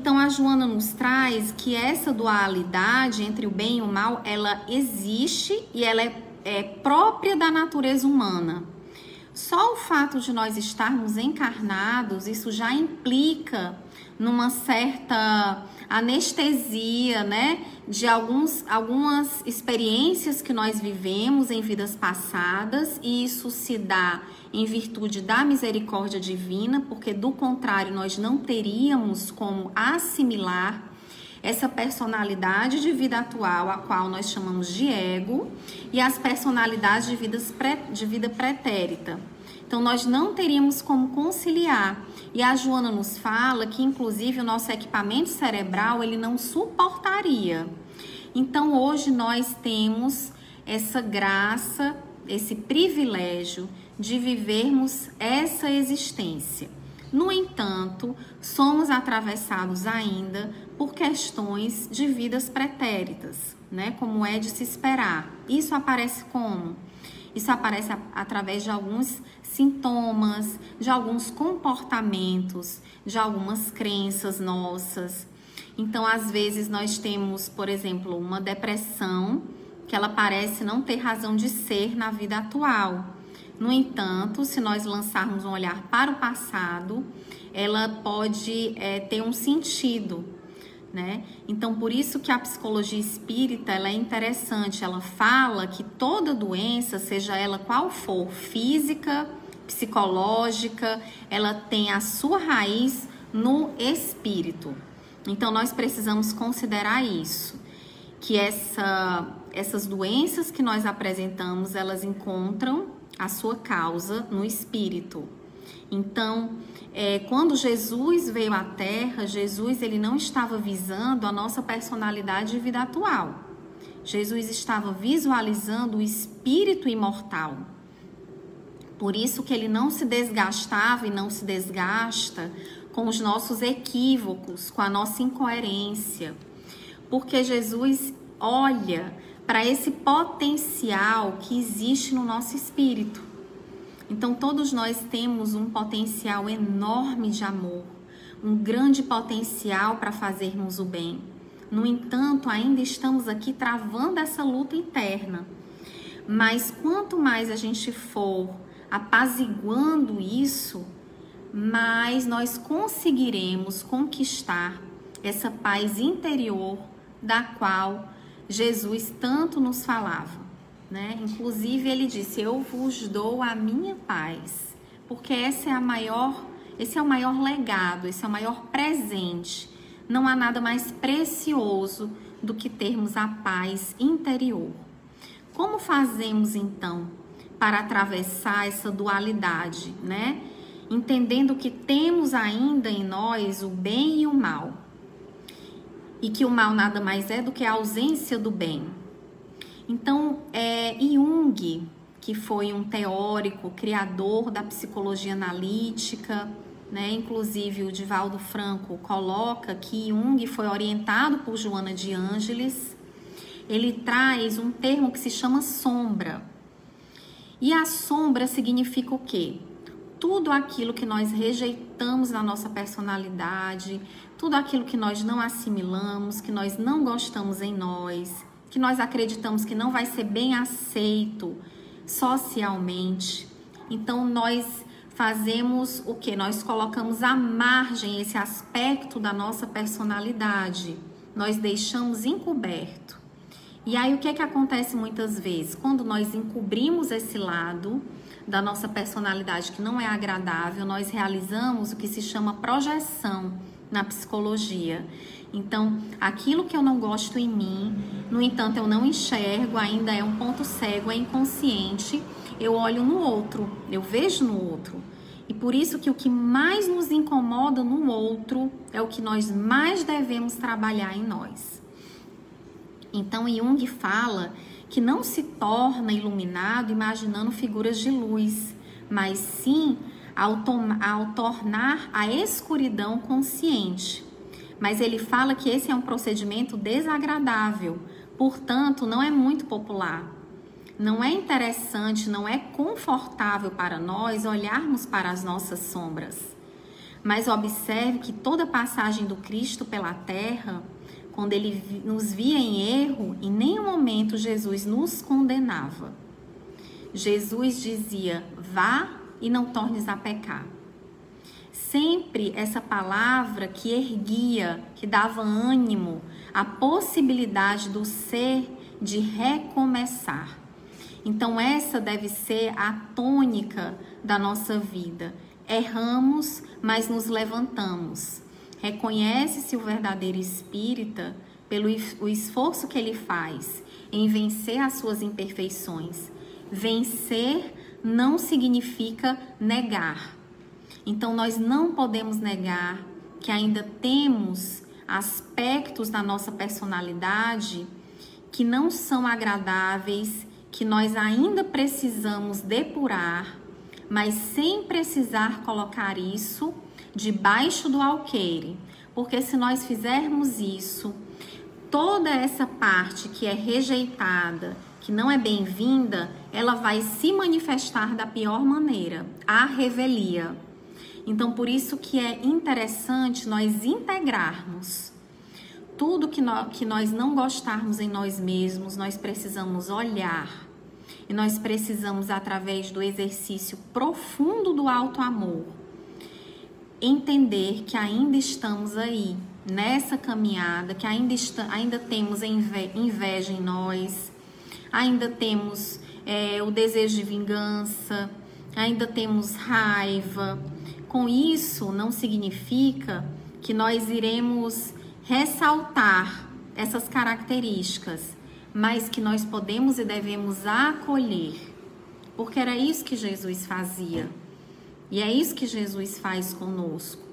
Então a Joana nos traz que essa dualidade entre o bem e o mal, ela existe e ela é própria da natureza humana. Só o fato de nós estarmos encarnados, isso já implica numa certa anestesia, né, de algumas experiências que nós vivemos em vidas passadas, e isso se dá em virtude da misericórdia divina, porque do contrário nós não teríamos como assimilar essa personalidade de vida atual, a qual nós chamamos de ego, e as personalidades de vida pretérita. Então, nós não teríamos como conciliar. E a Joana nos fala que, inclusive, o nosso equipamento cerebral, ele não suportaria. Então, hoje nós temos essa graça, esse privilégio de vivermos essa existência. No entanto, somos atravessados ainda por questões de vidas pretéritas, né? Como é de se esperar. Isso aparece como? Isso aparece através de alguns sintomas, de alguns comportamentos, de algumas crenças nossas. Então, às vezes, nós temos, por exemplo, uma depressão que ela parece não ter razão de ser na vida atual. No entanto, se nós lançarmos um olhar para o passado, ela pode ter um sentido, né? Então, por isso que a psicologia espírita ela é interessante. Ela fala que toda doença, seja ela qual for, física, psicológica, ela tem a sua raiz no espírito. Então, nós precisamos considerar isso, que essas doenças que nós apresentamos, elas encontram a sua causa no espírito. Então, quando Jesus veio à Terra, Jesus ele não estava visando a nossa personalidade de vida atual. Jesus estava visualizando o espírito imortal. Por isso que ele não se desgastava e não se desgasta com os nossos equívocos, com a nossa incoerência. Porque Jesus olha para esse potencial que existe no nosso espírito. Então, todos nós temos um potencial enorme de amor, um grande potencial para fazermos o bem. No entanto, ainda estamos aqui travando essa luta interna. Mas quanto mais a gente for apaziguando isso, mais nós conseguiremos conquistar essa paz interior da qual Jesus tanto nos falava, né? Inclusive ele disse: eu vos dou a minha paz, porque esse é o maior legado, esse é o maior presente. Não há nada mais precioso do que termos a paz interior. Como fazemos então para atravessar essa dualidade, né? Entendendo que temos ainda em nós o bem e o mal, e que o mal nada mais é do que a ausência do bem. Então, Jung, que foi um teórico, criador da psicologia analítica, né? Inclusive o Divaldo Franco coloca que Jung foi orientado por Joana de Ângeles. Ele traz um termo que se chama sombra. E a sombra significa o quê? Tudo aquilo que nós rejeitamos na nossa personalidade, tudo aquilo que nós não assimilamos, que nós não gostamos em nós, que nós acreditamos que não vai ser bem aceito socialmente. Então, nós fazemos o quê? Nós colocamos à margem esse aspecto da nossa personalidade. Nós deixamos encoberto. E aí, o que é que acontece muitas vezes? Quando nós encobrimos esse lado da nossa personalidade que não é agradável, nós realizamos o que se chama projeção na psicologia. Então, aquilo que eu não gosto em mim, no entanto, eu não enxergo, ainda é um ponto cego, é inconsciente, eu olho no outro, eu vejo no outro. E por isso que o que mais nos incomoda no outro é o que nós mais devemos trabalhar em nós. Então, Jung fala que não se torna iluminado imaginando figuras de luz, mas sim ao tornar a escuridão consciente. Mas ele fala que esse é um procedimento desagradável, portanto, não é muito popular. Não é interessante, não é confortável para nós olharmos para as nossas sombras. Mas observe que toda passagem do Cristo pela terra, quando ele nos via em erro, em nenhum momento Jesus nos condenava. Jesus dizia, vá e não tornes a pecar. Sempre essa palavra que erguia, que dava ânimo, a possibilidade do ser de recomeçar. Então essa deve ser a tônica da nossa vida. Erramos, mas nos levantamos. Reconhece-se o verdadeiro espírita pelo o esforço que ele faz em vencer as suas imperfeições. Vencer não significa negar. Então nós não podemos negar que ainda temos aspectos da nossa personalidade que não são agradáveis, que nós ainda precisamos depurar, mas sem precisar colocar isso debaixo do alqueire, porque se nós fizermos isso, toda essa parte que é rejeitada, que não é bem-vinda, ela vai se manifestar da pior maneira, a revelia. Então, por isso que é interessante nós integrarmos tudo que nós não gostarmos em nós mesmos, nós precisamos olhar. E nós precisamos, através do exercício profundo do auto-amor, entender que ainda estamos aí, nessa caminhada, que ainda temos inveja em nós, ainda temos o desejo de vingança, ainda temos raiva. Com isso, não significa que nós iremos ressaltar essas características, mas que nós podemos e devemos acolher, porque era isso que Jesus fazia, e é isso que Jesus faz conosco.